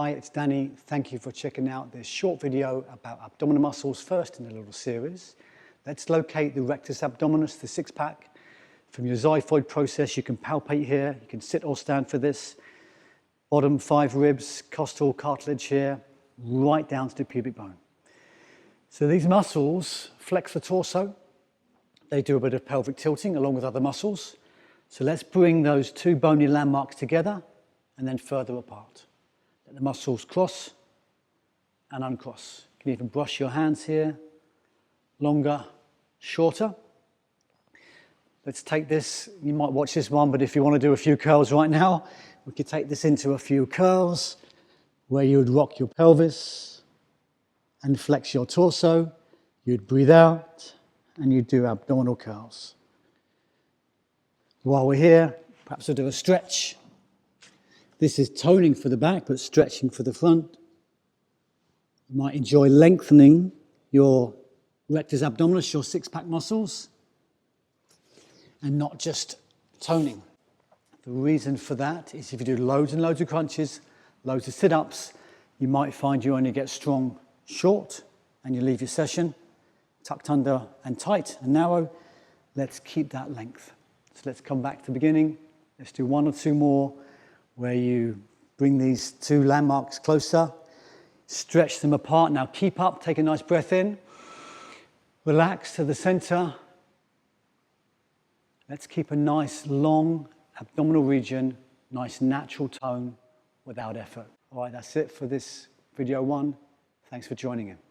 Hi, it's Danny. Thank you for checking out this short video about abdominal muscles, first in a little series. Let's locate the rectus abdominis, the six-pack. From your xiphoid process, you can palpate here. You can sit or stand for this. Bottom 5 ribs, costal cartilage here, right down to the pubic bone. So these muscles flex the torso. They do a bit of pelvic tilting along with other muscles. So let's bring those two bony landmarks together and then further apart. Let the muscles cross and uncross. You can even brush your hands here, longer, shorter. Let's take this, you might watch this one, but if you want to do a few curls right now, we could take this into a few curls where you would rock your pelvis and flex your torso. You'd breathe out and you'd do abdominal curls. While we're here, perhaps we'll do a stretch. This is toning for the back, but stretching for the front. You might enjoy lengthening your rectus abdominis, your six-pack muscles, and not just toning. The reason for that is if you do loads and loads of crunches, loads of sit-ups, you might find you only get strong short and you leave your session tucked under and tight and narrow. Let's keep that length. So let's come back to the beginning. Let's do one or two more where you bring these two landmarks closer, stretch them apart. Now keep up, take a nice breath in, relax to the center. Let's keep a nice long abdominal region, nice natural tone without effort. All right, that's it for this video one. Thanks for joining in.